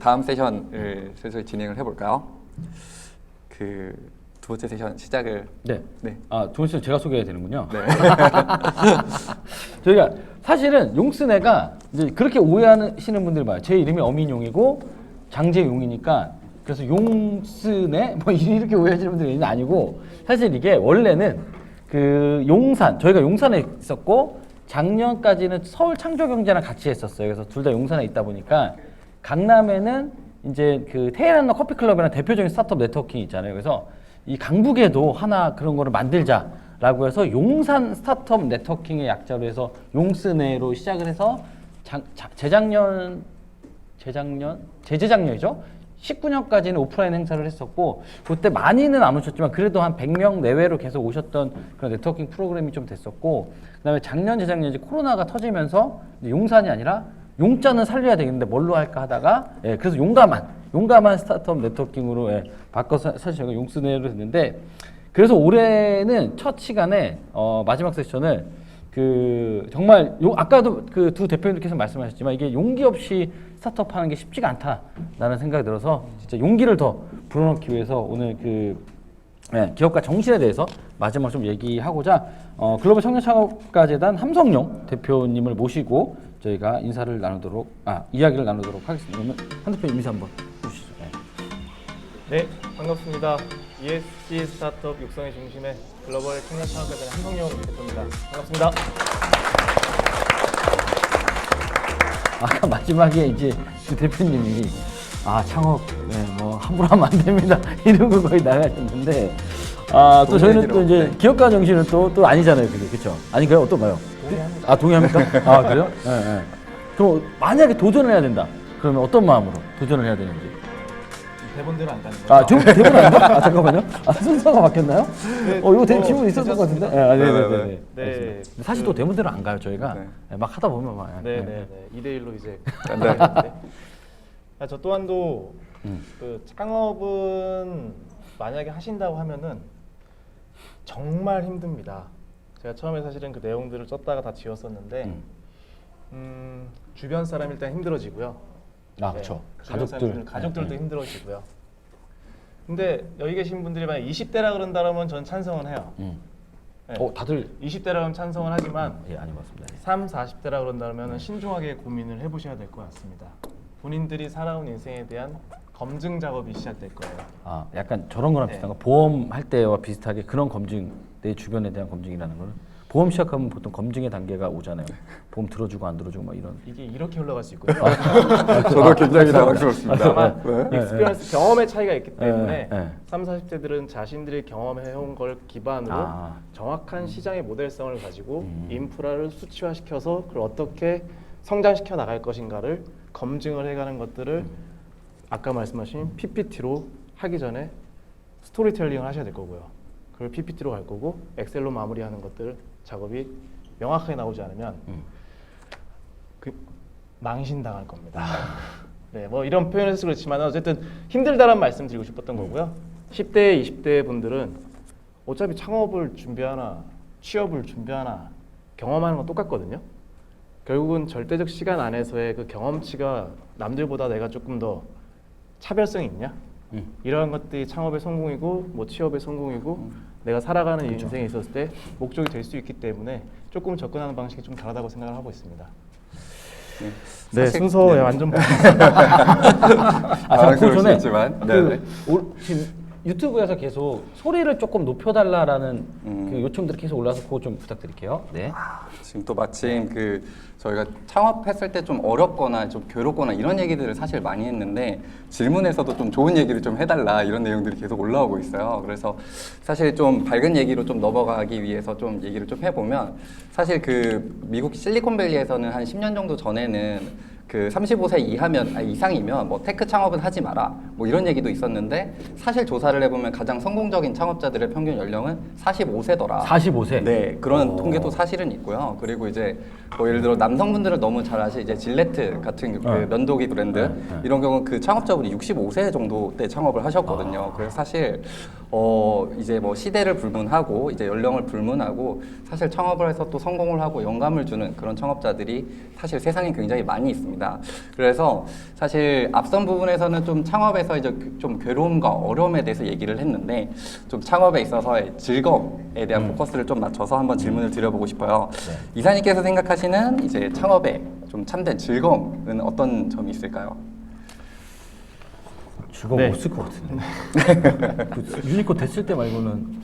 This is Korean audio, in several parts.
다음 세션을 슬슬 진행을 해볼까요? 두 번째 세션 시작을. 네. 네. 두 번째 제가 소개해야 되는군요. 네. 저희가 사실은 용스네가 이제 그렇게 오해하시는 분들이 많아요. 제 이름이 어민용이고 장재용이니까 그래서 용스네 뭐 이렇게 오해하시는 분들이 아니고, 사실 이게 원래는 그 용산, 저희가 용산에 있었고 작년까지는 서울 창조경제랑 같이 했었어요. 그래서 둘 다 용산에 있다 보니까 강남에는 이제 그 테헤란로 커피클럽이라는 대표적인 스타트업 네트워킹이 있잖아요. 그래서 이 강북에도 하나 그런 거를 만들자라고 해서 용산 스타트업 네트워킹의 약자로 해서 용스네로 시작을 해서 재재작년이죠. 19년까지는 오프라인 행사를 했었고, 그때 많이는 안 오셨지만 그래도 한 100명 내외로 계속 오셨던 그런 네트워킹 프로그램이 좀 됐었고, 그다음에 작년, 재작년 이제 코로나가 터지면서 용산이 아니라 용자는 살려야 되겠는데 뭘로 할까 하다가, 그래서 용감한 스타트업 네트워킹으로 바꿔서 사실 저희가 용스네로 했는데, 그래서 올해는 첫 시간에 마지막 세션을 정말 아까도 그 두 대표님께서 말씀하셨지만 이게 용기 없이 스타트업 하는 게 쉽지가 않다라는 생각이 들어서 진짜 용기를 더 불어넣기 위해서 오늘 기업가 정신에 대해서 마지막 좀 얘기하고자 글로벌 청년창업가재단 함성용 대표님을 모시고 저희가 이야기를 나누도록 하겠습니다. 그러면 한 대표님 인사 한번 해주시죠. 네, 반갑습니다. ESG 스타트업 육성의 중심에 글로벌 청년창업가재단 함성용 대표입니다. 반갑습니다. 아까 마지막에 이제 그 대표님이 창업 뭐 함부로 하면 안 됩니다 이러고 거의 나가셨는데, 또 저희는 또 이제 기업가 정신은 또 아니잖아요, 그게. 그렇죠? 아닌가요? 어떤가요? 동의합니다. 동의합니까? 그래요? 네. 그럼 만약에 도전을 해야 된다, 그러면 어떤 마음으로 도전을 해야 되는지. 대본대로 안 가는 거예요? 지금 대본 아닌가? 잠깐만요. 순서가 바뀌었나요? 네, 이거 질문 있었던 것 같은데? 네네네. 네. 사실 또 대본대로 안 가요, 저희가. 막 하다 보면 막. 네네네. 2대1로 이제. 네. 저 또한도 그 창업은 만약에 하신다고 하면은 정말 힘듭니다. 제가 처음에 사실은 그 내용들을 썼다가 다 지웠었는데, 주변 사람 일단 힘들어지고요. 그렇죠. 가족들도 힘들어지고요. 근데 여기 계신 분들이 만약 20대라 그런다면 전 찬성은 해요. 다들 20대라면 찬성은 하지만 아닌 것 같습니다. 30, 40대라 그런다면 신중하게 고민을 해보셔야 될 것 같습니다. 본인들이 살아온 인생에 대한 검증 작업이 시작될 거예요. 약간 저런 거랑 비슷한 거, 보험할 때와 비슷하게 그런 검증, 내 주변에 대한 검증이라는 거는 보험 시작하면 보통 검증의 단계가 오잖아요. 보험 들어주고 안 들어주고 막 이런. 이게 이렇게 올라갈 수 있군요. 저도 굉장히 당황스럽습니다. 익스피리언스 경험의 차이가 있기 때문에 30, 40대들은 자신들이 경험해온 걸 기반으로 정확한 시장의 모델성을 가지고 인프라를 수치화시켜서 그걸 어떻게 성장시켜 나갈 것인가를 검증을 해가는 것들을 아까 말씀하신 PPT로 하기 전에 스토리텔링을 하셔야 될 거고요. 그걸 PPT로 갈 거고, 엑셀로 마무리하는 것들 작업이 명확하게 나오지 않으면 망신당할 겁니다. 네, 뭐 이런 표현을 해서 그렇지만 어쨌든 힘들다는 말씀 드리고 싶었던 거고요. 10대, 20대 분들은 어차피 창업을 준비하나 취업을 준비하나 경험하는 건 똑같거든요. 결국은 절대적 시간 안에서의 그 경험치가 남들보다 내가 조금 더 차별성이 있냐? 이러한 것들이 창업의 성공이고 뭐 취업의 성공이고 내가 살아가는 인생에 있었을 때 목적이 될 수 있기 때문에 조금 접근하는 방식이 좀 다르다고 생각을 하고 있습니다. 네, 순서에 완전 그 전에 지금 유튜브에서 계속 소리를 조금 높여달라라는 그 요청들이 계속 올라서 그거 좀 부탁드릴게요. 네. 지금 또 마침 저희가 창업했을 때 좀 어렵거나 좀 괴롭거나 이런 얘기들을 사실 많이 했는데, 질문에서도 좀 좋은 얘기를 좀 해달라 이런 내용들이 계속 올라오고 있어요. 그래서 사실 좀 밝은 얘기로 좀 넘어가기 위해서 좀 얘기를 좀 해보면, 사실 미국 실리콘밸리에서는 한 10년 정도 전에는 35세 이상이면 뭐 테크 창업은 하지 마라, 뭐 이런 얘기도 있었는데 사실 조사를 해보면 가장 성공적인 창업자들의 평균 연령은 45세더라. 45세. 네, 그런 오. 통계도 사실은 있고요. 그리고 이제 뭐 예를 들어 남성분들은 너무 잘 아시 이제 질레트 같은 그 면도기 브랜드 이런 경우는 그 창업자분이 65세 정도 때 창업을 하셨거든요. 그래서 사실 이제 뭐 시대를 불문하고 이제 연령을 불문하고 사실 창업을 해서 또 성공을 하고 영감을 주는 그런 창업자들이 사실 세상에 굉장히 많이 있습니다. 그래서 사실 앞선 부분에서는 좀 창업에서 이제 좀 괴로움과 어려움에 대해서 얘기를 했는데 좀 창업에 있어서의 즐거움에 대한 포커스를 좀 맞춰서 한번 질문을 드려보고 싶어요. 이사님께서 생각하시는 이제 창업에 좀 참된 즐거움은 어떤 점이 있을까요? 즐거움 네. 없을 것 같은데. 그 유니콘 됐을 때 말고는.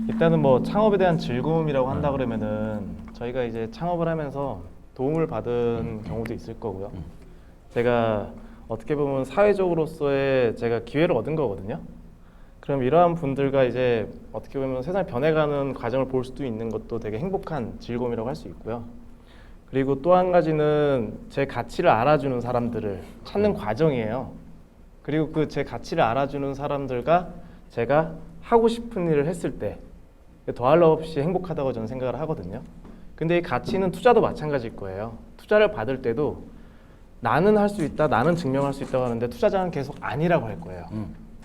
일단은 뭐 창업에 대한 즐거움이라고 한다 그러면은 저희가 이제 창업을 하면서 도움을 받은 경우도 있을 거고요. 제가 어떻게 보면 사회적으로서의 제가 기회를 얻은 거거든요. 그럼 이러한 분들과 이제 어떻게 보면 세상이 변해가는 과정을 볼 수도 있는 것도 되게 행복한 즐거움이라고 할 수 있고요. 그리고 또 한 가지는 제 가치를 알아주는 사람들을 찾는 과정이에요. 그리고 그 제 가치를 알아주는 사람들과 제가 하고 싶은 일을 했을 때 더할 나 없이 행복하다고 저는 생각을 하거든요. 근데 이 가치는 투자도 마찬가지일 거예요. 투자를 받을 때도 나는 할 수 있다, 나는 증명할 수 있다고 하는데 투자자는 계속 아니라고 할 거예요.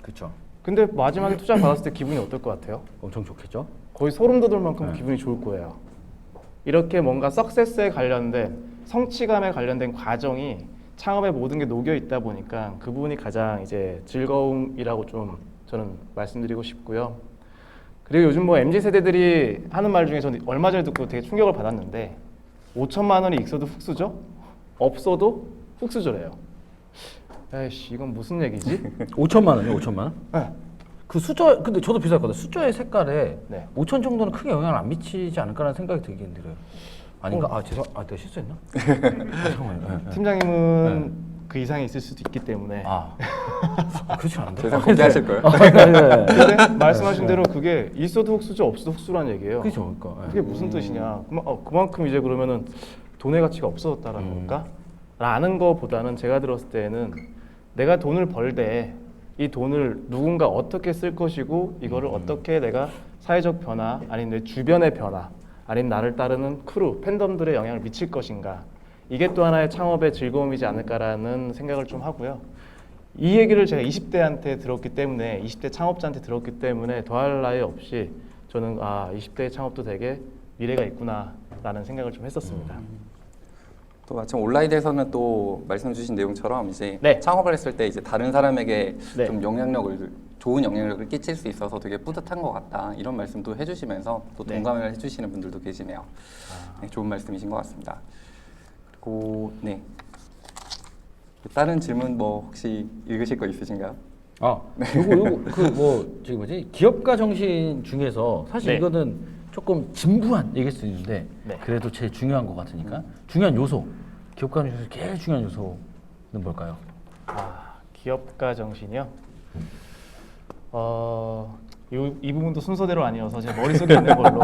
그렇죠. 근데 마지막에 투자 받았을 때 기분이 어떨 것 같아요? 엄청 좋겠죠. 거의 소름 돋을 만큼 기분이 좋을 거예요. 이렇게 뭔가 석세스에 관련된 성취감에 관련된 과정이 창업의 모든 게 녹여 있다 보니까 그 부분이 가장 이제 즐거움이라고 좀 저는 말씀드리고 싶고요. 그리고 요즘 뭐 MZ 세대들이 하는 말 중에 저는 얼마 전에 듣고 되게 충격을 받았는데 5천만 원이 있어도 훅수저, 없어도 훅수저래요. 에이씨 이건 무슨 얘기지? 5천만 원이요, 5천만 원? 네. 그 숫자, 근데 저도 비슷하거든요. 숫자의 색깔에 네. 5천 정도는 크게 영향을 안 미치지 않을까라는 생각이 들긴 들어요. 아닌가? 내가 실수했나? 잠깐만요. 팀장님은 그 이상이 있을 수도 있기 때문에 그렇지 않은데? 세상 곱게 하실 거예요? 근데 말씀하신 대로 그게 있어도 훅수저 없어도 훅수라는 얘기예요. 그렇죠. 그러니까. 그게 무슨 뜻이냐? 그만큼 이제 그러면은 돈의 가치가 없어졌다라는 건가? 라는 거보다는 제가 들었을 때는 내가 돈을 벌 때 이 돈을 누군가 어떻게 쓸 것이고 이거를 어떻게 내가 사회적 변화 아니면 내 주변의 변화 아니면 나를 따르는 크루, 팬덤들의 영향을 미칠 것인가 이게 또 하나의 창업의 즐거움이지 않을까라는 생각을 좀 하고요. 이 얘기를 제가 20대한테 들었기 때문에 20대 창업자한테 들었기 때문에 더할 나위 없이 저는 20대 창업도 되게 미래가 있구나라는 생각을 좀 했었습니다. 또 마침 온라인에서는 또 말씀 주신 내용처럼 이제 네. 창업을 했을 때 이제 다른 사람에게 네. 좀 좋은 영향력을 끼칠 수 있어서 되게 뿌듯한 것 같다 이런 말씀도 해주시면서 또 네. 동감을 해주시는 분들도 계시네요. 네, 좋은 말씀이신 것 같습니다. 그리고 네 다른 질문 뭐 혹시 읽으실 거 있으신가요? 요거 저기 뭐지? 기업가 정신 중에서 사실 네. 이거는 조금 진부한 얘기일 수 있는데 네. 그래도 제일 중요한 것 같으니까 중요한 요소, 기업가 정신에서 제일 중요한 요소는 뭘까요? 기업가 정신이요? 이 부분도 순서대로 아니어서 제 머릿속에 있는 걸로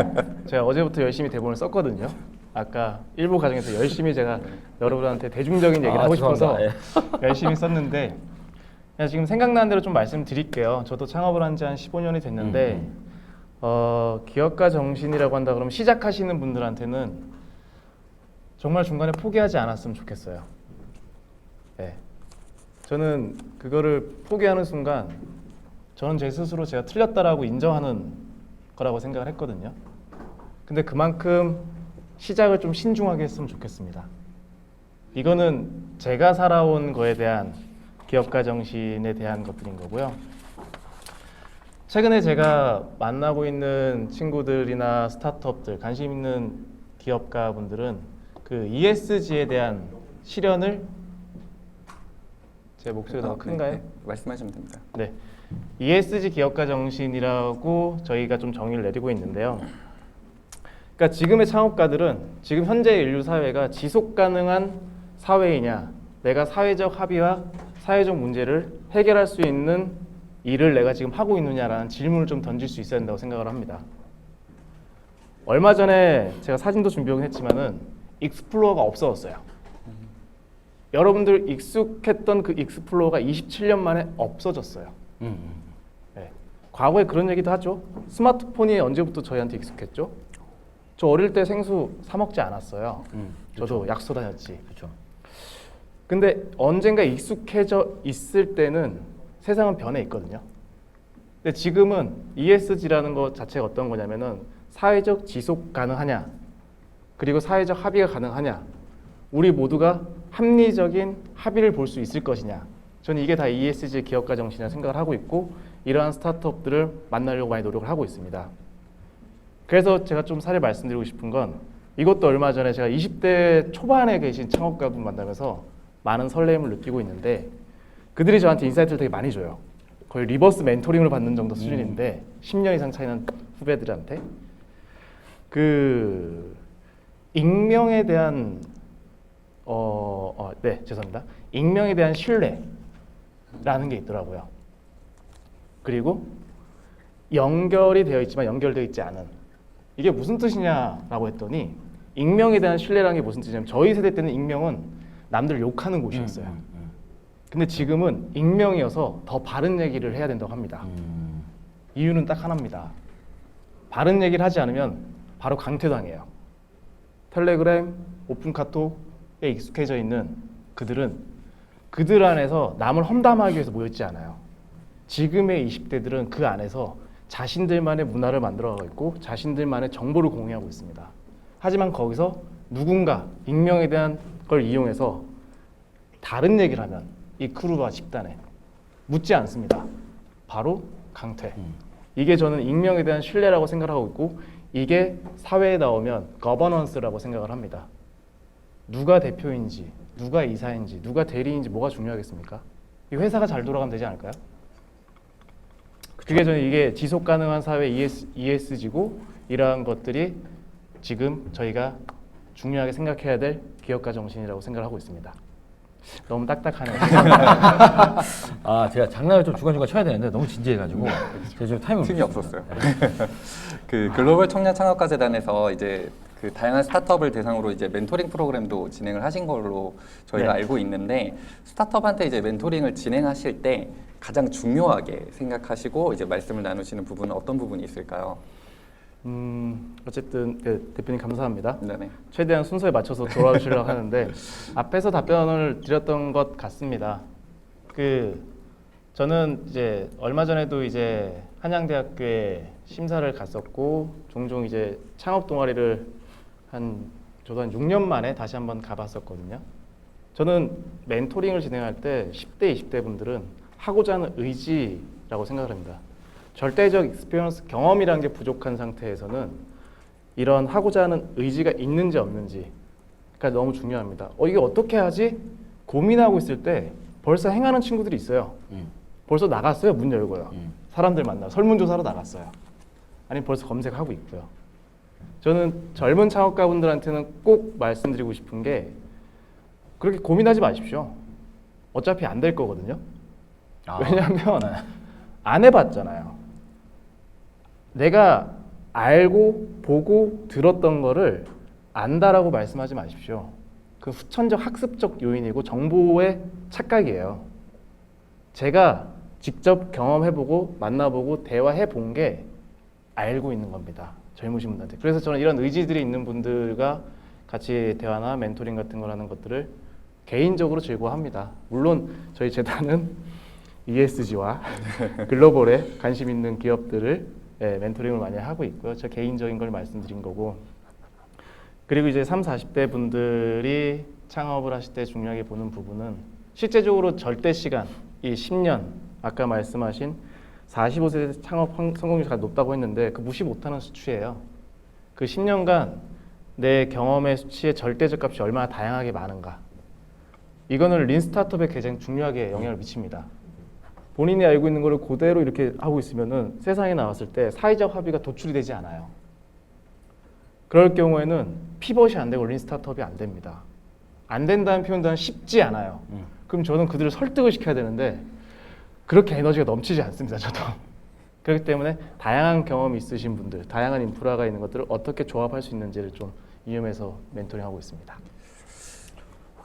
제가 어제부터 열심히 대본을 썼거든요. 아까 일부 과정에서 열심히 제가 여러분한테 대중적인 얘기를 하고 싶어서 열심히 썼는데 그냥 지금 생각나는 대로 좀 말씀드릴게요. 저도 창업을 한 지 한 15년이 됐는데 기업가 정신이라고 한다 그러면 시작하시는 분들한테는 정말 중간에 포기하지 않았으면 좋겠어요. 네. 저는 그거를 포기하는 순간 저는 제 스스로 제가 틀렸다라고 인정하는 거라고 생각을 했거든요. 근데 그만큼 시작을 좀 신중하게 했으면 좋겠습니다. 이거는 제가 살아온 거에 대한 기업가 정신에 대한 것들인 거고요. 최근에 제가 만나고 있는 친구들이나 스타트업들, 관심 있는 기업가 분들은 그 ESG에 대한 실현을 제 목소리가 너무 큰가요? 네, 말씀하시면 됩니다. 네, ESG 기업가 정신이라고 저희가 좀 정의를 내리고 있는데요. 그러니까 지금의 창업가들은 지금 현재 인류 사회가 지속 가능한 사회이냐, 내가 사회적 합의와 사회적 문제를 해결할 수 있는 일을 내가 지금 하고 있느냐라는 질문을 좀 던질 수 있어야 된다고 생각을 합니다. 얼마 전에 제가 사진도 준비하긴 했지만은 익스플로어가 없어졌어요. 여러분들 익숙했던 그 익스플로어가 27년 만에 없어졌어요. 네. 과거에 그런 얘기도 하죠. 스마트폰이 언제부터 저희한테 익숙했죠? 저 어릴 때 생수 사 먹지 않았어요. 저도 약소 다녔지. 그렇죠. 근데 언젠가 익숙해져 있을 때는 세상은 변해 있거든요. 근데 지금은 ESG라는 것 자체가 어떤 거냐면은 사회적 지속 가능하냐, 그리고 사회적 합의가 가능하냐, 우리 모두가 합리적인 합의를 볼 수 있을 것이냐. 저는 이게 다 ESG 기업가 정신이라 생각을 하고 있고, 이러한 스타트업들을 만나려고 많이 노력을 하고 있습니다. 그래서 제가 좀 사례 말씀드리고 싶은 건, 이것도 얼마 전에 제가 20대 초반에 계신 창업가분 만나면서 많은 설렘을 느끼고 있는데, 그들이 저한테 인사이트를 되게 많이 줘요. 거의 리버스 멘토링을 받는 정도 수준인데 10년 이상 차이는 후배들한테 그 익명에 대한 죄송합니다. 익명에 대한 신뢰라는 게 있더라고요. 그리고 연결이 되어 있지만 연결되어 있지 않은, 이게 무슨 뜻이냐라고 했더니, 익명에 대한 신뢰라는 게 무슨 뜻이냐면, 저희 세대 때는 익명은 남들 욕하는 곳이었어요. 근데 지금은 익명이어서 더 바른 얘기를 해야 된다고 합니다. 이유는 딱 하나입니다. 바른 얘기를 하지 않으면 바로 강퇴당해요. 텔레그램, 오픈 카톡에 익숙해져 있는 그들은 그들 안에서 남을 험담하기 위해서 모여있지 않아요. 지금의 20대들은 그 안에서 자신들만의 문화를 만들어가고 있고 자신들만의 정보를 공유하고 있습니다. 하지만 거기서 누군가 익명에 대한 걸 이용해서 다른 얘기를 하면 이 크루와 집단에 묻지 않습니다. 바로 강퇴. 이게 저는 익명에 대한 신뢰라고 생각하고 있고, 이게 사회에 나오면 거버넌스라고 생각을 합니다. 누가 대표인지, 누가 이사인지, 누가 대리인지 뭐가 중요하겠습니까? 이 회사가 잘 돌아가면 되지 않을까요? 그게 저는 이게 지속 가능한 사회 ESG고, 이러한 것들이 지금 저희가 중요하게 생각해야 될 기업가 정신이라고 생각을 하고 있습니다. 너무 딱딱하네요. 아, 제가 장난을 좀 중간중간 쳐야 되는데 너무 진지해가지고 제가 좀 타이밍을 틈이 놓쳤습니다. 없었어요. 그 글로벌 청년 창업가 재단에서 이제 그 다양한 스타트업을 대상으로 이제 멘토링 프로그램도 진행을 하신 걸로 저희가 알고 있는데, 스타트업한테 이제 멘토링을 진행하실 때 가장 중요하게 생각하시고 이제 말씀을 나누시는 부분은 어떤 부분이 있을까요? 어쨌든 대표님 감사합니다. 네네. 최대한 순서에 맞춰서 돌아오시려고 하는데 앞에서 답변을 드렸던 것 같습니다. 저는 이제 얼마 전에도 이제 한양대학교에 심사를 갔었고, 종종 이제 창업 동아리를 저도 한 6년 만에 다시 한번 가봤었거든요. 저는 멘토링을 진행할 때 10대, 20대 분들은 하고자 하는 의지라고 생각을 합니다. 절대적 익스피리언스 경험이라는 게 부족한 상태에서는 이런 하고자 하는 의지가 있는지 없는지가 너무 중요합니다. 이게 어떻게 하지? 고민하고 있을 때 벌써 행하는 친구들이 있어요. 벌써 나갔어요. 문 열고요. 사람들 만나 설문조사로 나갔어요. 아니면 벌써 검색하고 있고요. 저는 젊은 창업가분들한테는 꼭 말씀드리고 싶은 게, 그렇게 고민하지 마십시오. 어차피 안 될 거거든요. 왜냐하면 안 해봤잖아요. 내가 알고 보고 들었던 거를 안다라고 말씀하지 마십시오. 그 후천적 학습적 요인이고 정보의 착각이에요. 제가 직접 경험해보고 만나보고 대화해본 게 알고 있는 겁니다. 젊으신 분들한테. 그래서 저는 이런 의지들이 있는 분들과 같이 대화나 멘토링 같은 걸 하는 것들을 개인적으로 즐거워합니다. 물론 저희 재단은 ESG와 글로벌에 관심 있는 기업들을 멘토링을 많이 하고 있고요. 저 개인적인 걸 말씀드린 거고, 그리고 이제 30, 40대 분들이 창업을 하실 때 중요하게 보는 부분은 실제적으로 절대 시간, 이 10년, 아까 말씀하신 45세 창업 성공률이 높다고 했는데 그 무시 못하는 수치예요. 그 10년간 내 경험의 수치의 절대적 값이 얼마나 다양하게 많은가. 이거는 린 스타트업에 가장 중요하게 영향을 미칩니다. 본인이 알고 있는 거를 그대로 이렇게 하고 있으면은 세상에 나왔을 때 사회적 합의가 도출이 되지 않아요. 그럴 경우에는 피벗이 안 되고 린 스타트업이 안 됩니다. 안 된다는 표현도 쉽지 않아요. 그럼 저는 그들을 설득을 시켜야 되는데 그렇게 에너지가 넘치지 않습니다. 저도. 그렇기 때문에 다양한 경험이 있으신 분들, 다양한 인프라가 있는 것들을 어떻게 조합할 수 있는지를 좀 이용해서 멘토링하고 있습니다.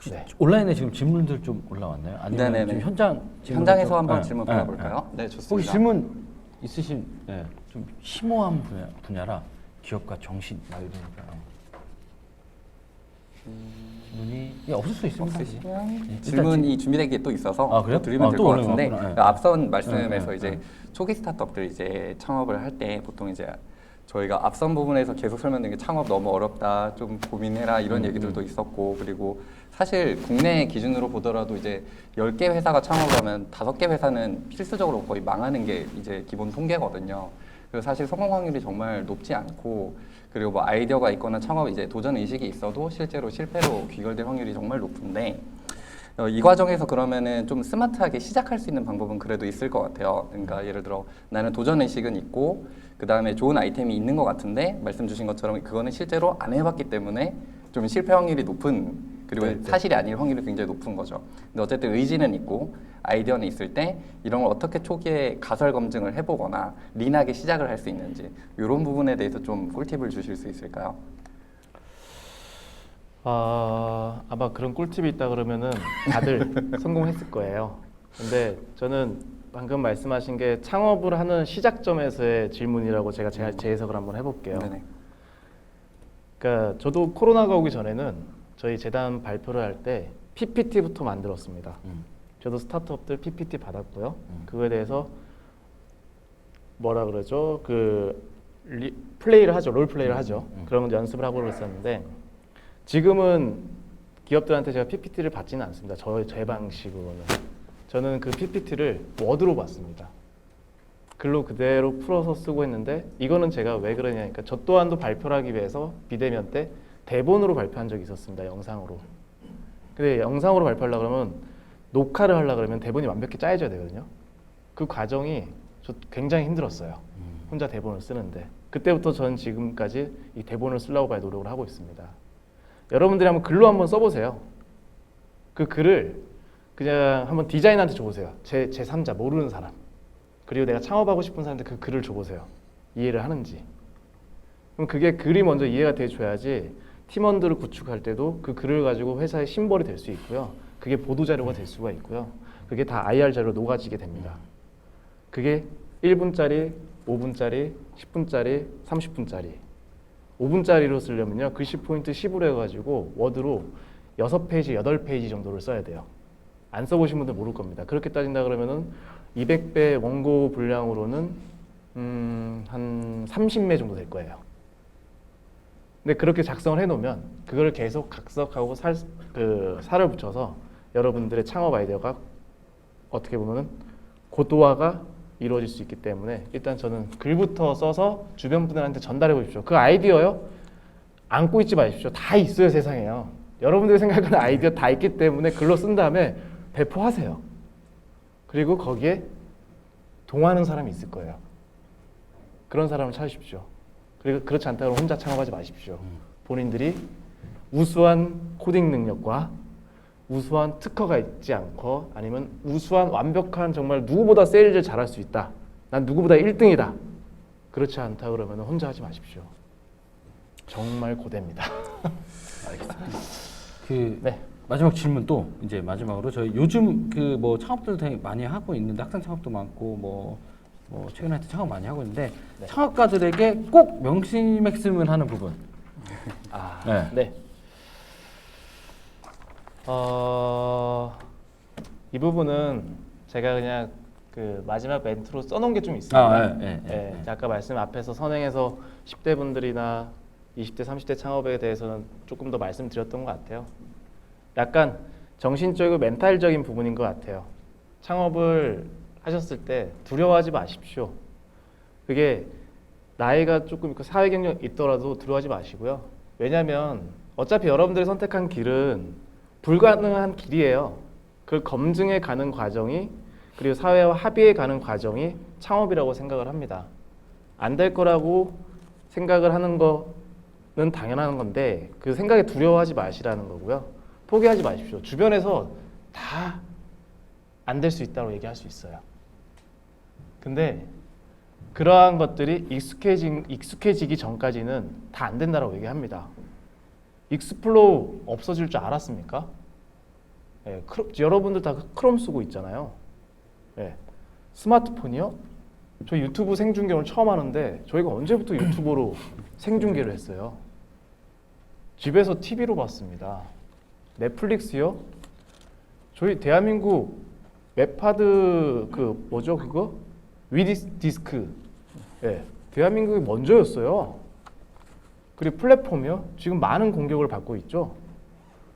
혹시 네. 온라인에 지금 질문들 좀 올라왔나요? 아니면 네네네. 지금 현장 현장에서 좀- 한번 네, 질문 네, 받아볼까요? 네, 혹시 좋습니다. 질문 있으신 좀 심오한 분야라 기업과 정신 막 이러니까 질문이 없을 수 있습니다. 없으시면 일단 질문이 준비된 게 또 있어서 아, 그래요? 또 드리면 아, 될 또 것 올라온 같은데 거구나. 네. 앞선 말씀에서 네, 이제 네. 초기 스타트업들 이제 창업을 할 때 보통 이제 저희가 앞선 부분에서 계속 설명드린 게 창업 너무 어렵다, 좀 고민해라 이런 얘기들도 있었고, 그리고 사실 국내 기준으로 보더라도 이제 10개 회사가 창업하면 5개 회사는 필수적으로 거의 망하는 게 이제 기본 통계거든요. 그래서 사실 성공 확률이 정말 높지 않고, 그리고 뭐 아이디어가 있거나 창업 이제 도전 의식이 있어도 실제로 실패로 귀결될 확률이 정말 높은데, 이 과정에서 그러면은 좀 스마트하게 시작할 수 있는 방법은 그래도 있을 것 같아요. 그러니까 예를 들어 나는 도전 의식은 있고 그 다음에 좋은 아이템이 있는 것 같은데 말씀 주신 것처럼 그거는 실제로 안 해봤기 때문에 좀 실패 확률이 높은, 그리고 네, 네. 사실이 아닐 확률이 굉장히 높은 거죠. 근데 어쨌든 의지는 있고 아이디어는 있을 때 이런 걸 어떻게 초기에 가설 검증을 해보거나 린하게 시작을 할 수 있는지 이런 부분에 대해서 좀 꿀팁을 주실 수 있을까요? 아마 그런 꿀팁이 있다 그러면은 다들 성공했을 거예요. 근데 저는 방금 말씀하신 게 창업을 하는 시작점에서의 질문이라고 제가 재해석을 한번 해볼게요. 네네. 그러니까 저도 코로나가 오기 전에는 저희 재단 발표를 할 때 PPT부터 만들었습니다. 저도 스타트업들 PPT 받았고요. 그거에 대해서 뭐라 그러죠? 플레이를 하죠. 롤 플레이를 하죠. 그런 연습을 하고 그랬었는데 지금은 기업들한테 제가 PPT를 받지는 않습니다. 제 방식으로는. 저는 그 PPT를 워드로 받습니다. 글로 그대로 풀어서 쓰고 했는데 이거는 제가 왜 그러냐니까 저 또한도 발표를 하기 위해서 비대면 때 대본으로 발표한 적이 있었습니다. 영상으로. 근데 영상으로 발표하려고 그러면 녹화를 하려고 그러면 대본이 완벽히 짜여져야 되거든요. 그 과정이 저 굉장히 힘들었어요. 혼자 대본을 쓰는데. 그때부터 전 지금까지 이 대본을 쓰려고 봐야 노력을 하고 있습니다. 여러분들이 한번 글로 한번 써보세요. 그 글을 그냥 한번 디자이너한테 줘보세요. 제3자 모르는 사람. 그리고 내가 창업하고 싶은 사람한테 그 글을 줘보세요. 이해를 하는지. 그럼 그게 글이 먼저 이해가 돼줘야지 팀원들을 구축할 때도 그 글을 가지고 회사의 심벌이 될 수 있고요. 그게 보도자료가 될 수가 있고요. 그게 다 IR 자료로 녹아지게 됩니다. 그게 1분짜리, 5분짜리, 10분짜리, 30분짜리. 5분짜리로 쓰려면요. 글씨 포인트 10으로 해가지고 워드로 6페이지, 8페이지 정도를 써야 돼요. 안 써보신 분들 모를 겁니다. 그렇게 따진다 그러면은 200배 원고 분량으로는 한 30매 정도 될 거예요. 근데 그렇게 작성을 해놓으면 그걸 계속 각석하고 살을 붙여서 여러분들의 창업 아이디어가 어떻게 보면은 고도화가 이루어질 수 있기 때문에 일단 저는 글부터 써서 주변 분들한테 전달해 보십시오. 그 아이디어요 안고 있지 마십시오. 다 있어요 세상에요. 여러분들이 생각하는 아이디어 다 있기 때문에 글로 쓴 다음에 배포하세요. 그리고 거기에 동하는 사람이 있을 거예요. 그런 사람을 찾으십시오. 그리고 그렇지 않다면 혼자 창업하지 마십시오. 본인들이 우수한 코딩 능력과 우수한 특허가 있지 않고 아니면 우수한 완벽한 정말 누구보다 세일즈를 잘할 수 있다. 난 누구보다 1등이다. 그렇지 않다 그러면 혼자 하지 마십시오. 정말 고됩니다. 네. 마지막 질문 또 이제 마지막으로 저희 요즘 그 뭐 창업들 되게 많이 하고 있는데 학생 창업도 많고 뭐 최근에 하여튼 창업 많이 하고 있는데 네. 창업가들에게 꼭 명심했으면 하는 부분. 네. 이 부분은 제가 그냥 그 마지막 멘트로 써놓은 게 좀 있습니다. 아까 말씀 앞에서 선행해서 10대 분들이나 20대, 30대 창업에 대해서는 조금 더 말씀드렸던 것 같아요. 약간 정신적이고 멘탈적인 부분인 것 같아요. 창업을 하셨을 때 두려워하지 마십시오. 그게 나이가 조금 있고 사회 경력 있더라도 두려워하지 마시고요. 왜냐하면 어차피 여러분들이 선택한 길은 불가능한 길이에요. 그걸 검증해 가는 과정이 그리고 사회와 합의해 가는 과정이 창업이라고 생각을 합니다. 안 될 거라고 생각을 하는 거는 당연한 건데 그 생각에 두려워하지 마시라는 거고요. 포기하지 마십시오. 주변에서 다 안 될 수 있다고 얘기할 수 있어요. 근데 그러한 것들이 익숙해지기 전까지는 다 안 된다고 얘기합니다. 익스플로우 없어질 줄 알았습니까? 예, 여러분들 다 크롬 쓰고 있잖아요. 예, 스마트폰이요? 저 유튜브 생중계를 처음 하는데 저희가 언제부터 유튜브로 생중계를 했어요? 집에서 TV로 봤습니다. 넷플릭스요? 저희 대한민국 웹하드 그 뭐죠 그거? 위디스크. 예, 대한민국이 먼저였어요. 그리고 플랫폼이요? 지금 많은 공격을 받고 있죠.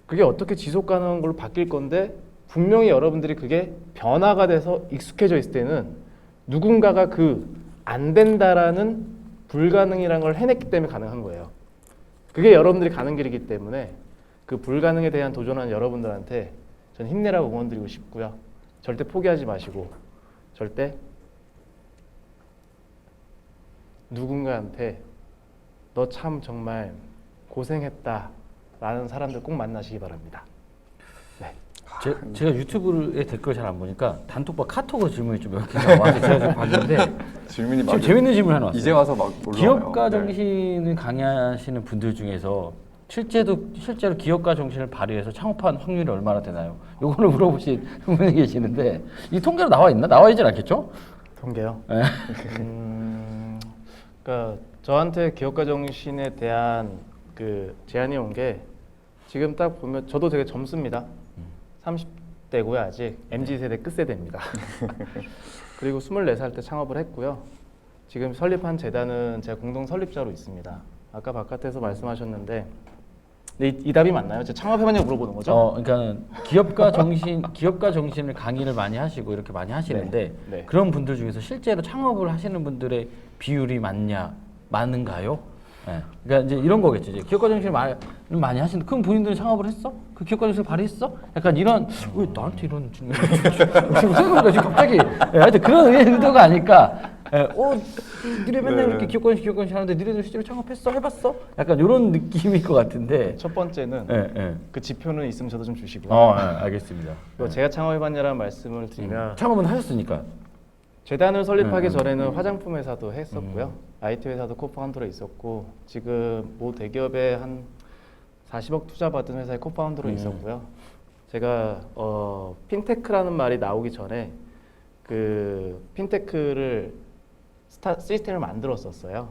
그게 어떻게 지속 가능한 걸로 바뀔 건데 분명히 여러분들이 그게 변화가 돼서 익숙해져 있을 때는 누군가가 그 안 된다라는 불가능이라는 걸 해냈기 때문에 가능한 거예요. 그게 여러분들이 가는 길이기 때문에 그 불가능에 대한 도전하는 여러분들한테 저는 힘내라고 응원드리고 싶고요. 절대 포기하지 마시고 절대 누군가한테 너 참 정말 고생했다 라는 사람들 꼭 만나시기 바랍니다. 네. 제가 유튜브에 댓글 잘 안 보니까 단톡방 카톡으로 질문이 좀 몇 개가 와서 제가 좀 봤는데 질문이 지금 재밌는 질문 하나 왔어요. 이제 와서 막 올라와요. 기업가 네. 정신을 강의하시는 분들 중에서 실제로 기업가 정신을 발휘해서 창업한 확률이 얼마나 되나요? 요거를 물어보신 분이 계시는데 이 통계로 나와 있나? 나와 있진 않겠죠? 통계요? 네. 그러니까 저한테 기업가 정신에 대한 그 제안이 온 게 지금 딱 보면 저도 되게 젊습니다. 30대고요 아직 MZ세대 끝세대입니다. 그리고 24살 때 창업을 했고요. 지금 설립한 재단은 제가 공동 설립자로 있습니다. 아까 바깥에서 말씀하셨는데 근데 이 답이 맞나요? 제가 창업해봤냐고 물어보는 거죠? 그러니까 기업가 정신을 강의를 많이 하시고 이렇게 많이 하시는데 네, 네. 그런 분들 중에서 실제로 창업을 하시는 분들의 비율이 많은가요? 네. 그러니까 이제 이런 거겠죠. 이제 기업가 정신을 많이 하시는데 그럼 본인들은 창업을 했어? 그 기업가 정신을 발휘했어? 약간 이런 왜 나한테 이런 질문을 생각보다 지금 갑자기 하여튼 그런 의도가 아닐까. 니네 맨날 이렇게 기업가 정신 하는데 니네들 실제로 창업했어? 해봤어? 약간 이런 느낌일 것 같은데. 첫 번째는 네. 그 지표는 있으면 저도 좀 주시고요. 알겠습니다. 또 제가 창업해봤냐라는 말씀을 드리면 창업은 하셨으니까. 재단을 설립하기 전에는 화장품 회사도 했었고요. IT 회사도 코파운더로 있었고 지금 모 대기업에 한 40억 투자 받은 회사의 코파운더로 있었고요. 제가 핀테크라는 말이 나오기 전에 그 핀테크를 시스템을 만들었었어요.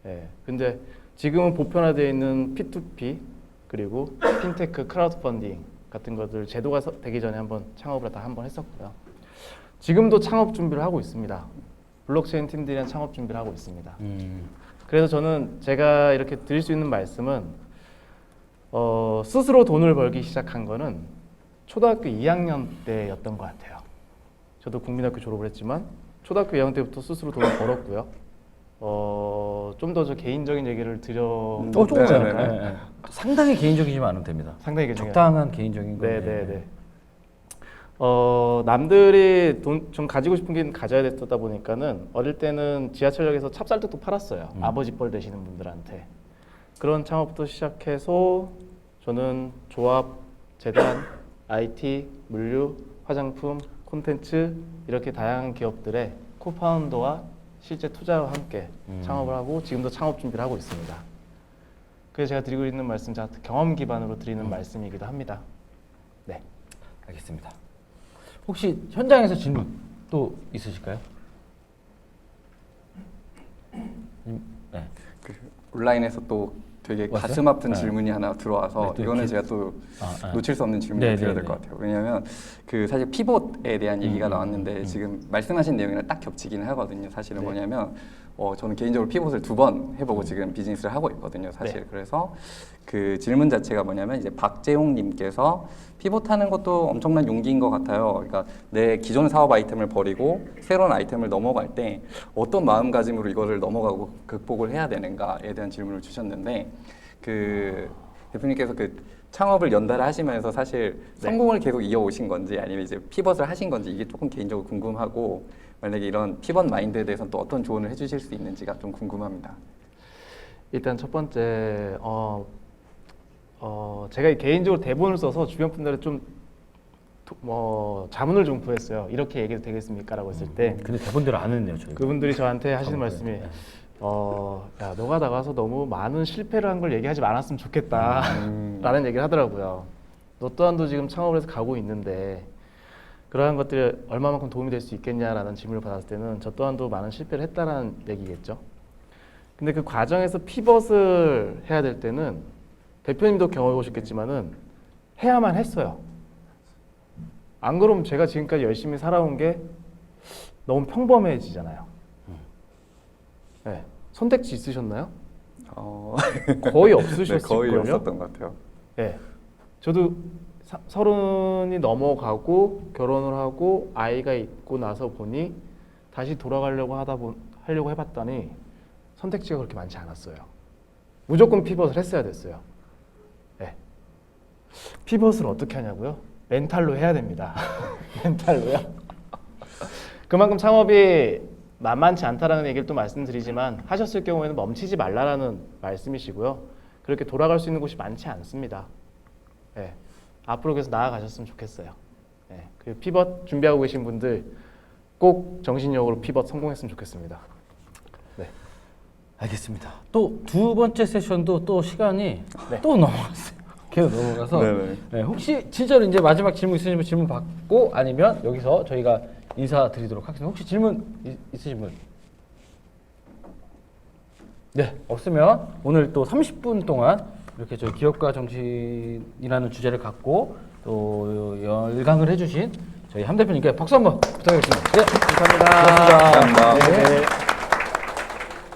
예. 근데 지금은 보편화되어 있는 P2P 그리고 핀테크 크라우드 펀딩 같은 것들 제도가 되기 전에 한번 창업을 다 한번 했었고요. 지금도 창업 준비를 하고 있습니다. 블록체인 팀들이랑 창업 준비를 하고 있습니다. 그래서 저는 제가 이렇게 드릴 수 있는 말씀은 스스로 돈을 벌기 시작한 거는 초등학교 2학년 때였던 것 같아요. 저도 국민학교 졸업을 했지만 초등학교 2학년 때부터 스스로 돈을 벌었고요. 좀 더 저 개인적인 얘기를 드려 조금 네. 상당히 개인적이지만 않으면 됩니다. 상당히 개인적인 적당한 개인적인 거. 네네네. 남들이 돈 좀 가지고 싶은 게 가져야 됐다 보니까는 어릴 때는 지하철역에서 찹쌀떡도 팔았어요. 아버지 뻘 되시는 분들한테. 그런 창업부터 시작해서 저는 조합, 재단, IT, 물류, 화장품, 콘텐츠 이렇게 다양한 기업들의 코파운더와 실제 투자와 함께 창업을 하고 지금도 창업 준비를 하고 있습니다. 그래서 제가 드리고 있는 말씀, 제가 경험 기반으로 드리는 말씀이기도 합니다. 네. 알겠습니다. 혹시 현장에서 질문 또 있으실까요? 네. 그 온라인에서 또 되게 왔어요? 가슴 아픈 네. 질문이 하나 들어와서 네, 또 이거는 기- 제가 또 네. 놓칠 수 없는 질문을 네, 드려야 네, 될 것 네. 같아요. 왜냐하면 그 사실 피봇에 대한 얘기가 나왔는데 지금 말씀하신 내용이랑 딱 겹치기는 하거든요. 사실은 네. 뭐냐면 저는 개인적으로 피봇을 2번 해보고 지금 비즈니스를 하고 있거든요. 사실 네. 그래서 그 질문 자체가 뭐냐면 이제 박재홍님께서 피봇하는 것도 엄청난 용기인 것 같아요. 그러니까 내 기존 사업 아이템을 버리고 새로운 아이템을 넘어갈 때 어떤 마음가짐으로 이거를 넘어가고 극복을 해야 되는가에 대한 질문을 주셨는데 그 대표님께서 그 창업을 연달아 하시면서 사실 네. 성공을 계속 이어오신 건지 아니면 이제 피벗을 하신 건지 이게 조금 개인적으로 궁금하고 만약에 이런 피벗 마인드에 대해서는 또 어떤 조언을 해주실 수 있는지가 좀 궁금합니다. 일단 첫 번째 제가 개인적으로 대본을 써서 주변 분들에 좀 자문을 좀 구했어요. 이렇게 얘기해도 되겠습니까라고 했을 때 근데 대본대로 안 했네요, 저희가. 그분들이 저한테 하시는 말씀이 네. 야 너가 나가서 너무 많은 실패를 한 걸 얘기하지 않았으면 좋겠다 라는 얘기를 하더라고요. 너 또한도 지금 창업을 해서 가고 있는데 그러한 것들이 얼마만큼 도움이 될 수 있겠냐라는 질문을 받았을 때는 저 또한도 많은 실패를 했다라는 얘기겠죠. 근데 그 과정에서 피벗을 해야 될 때는 대표님도 경험해 보셨겠지만은 해야만 했어요. 안 그러면 제가 지금까지 열심히 살아온 게 너무 평범해지잖아요. 네. 선택지 있으셨나요? 거의 네, 없으셨을걸요? 거의 없었던 것 같아요. 네. 저도 30이 넘어가고 결혼을 하고 아이가 있고 나서 보니 다시 돌아가려고 하려고 해봤더니 선택지가 그렇게 많지 않았어요. 무조건 피벗을 했어야 됐어요. 네. 피벗을 어떻게 하냐고요? 멘탈로 해야 됩니다. 멘탈로요. 그만큼 창업이 만만치 않다라는 얘기를 또 말씀드리지만 하셨을 경우에는 멈추지 말라라는 말씀이시고요. 그렇게 돌아갈 수 있는 곳이 많지 않습니다. 네. 앞으로 계속 나아가셨으면 좋겠어요. 네. 그 피벗 준비하고 계신 분들 꼭 정신력으로 피벗 성공했으면 좋겠습니다. 네. 알겠습니다. 또 두 번째 세션도 또 시간이 네. 또 넘어갔어요. 계속 넘어가서 네네. 네, 혹시 진짜로 이제 마지막 질문 있으시면 질문 받고 아니면 여기서 저희가 인사드리도록 하겠습니다. 혹시 질문 있으신 분? 네, 없으면 오늘 또 30분 동안 이렇게 저희 기업가 정신이라는 주제를 갖고 또 열강을 해주신 저희 함 대표님께 박수 한번 부탁드리겠습니다. 네, 감사합니다. 감사합니다. 네.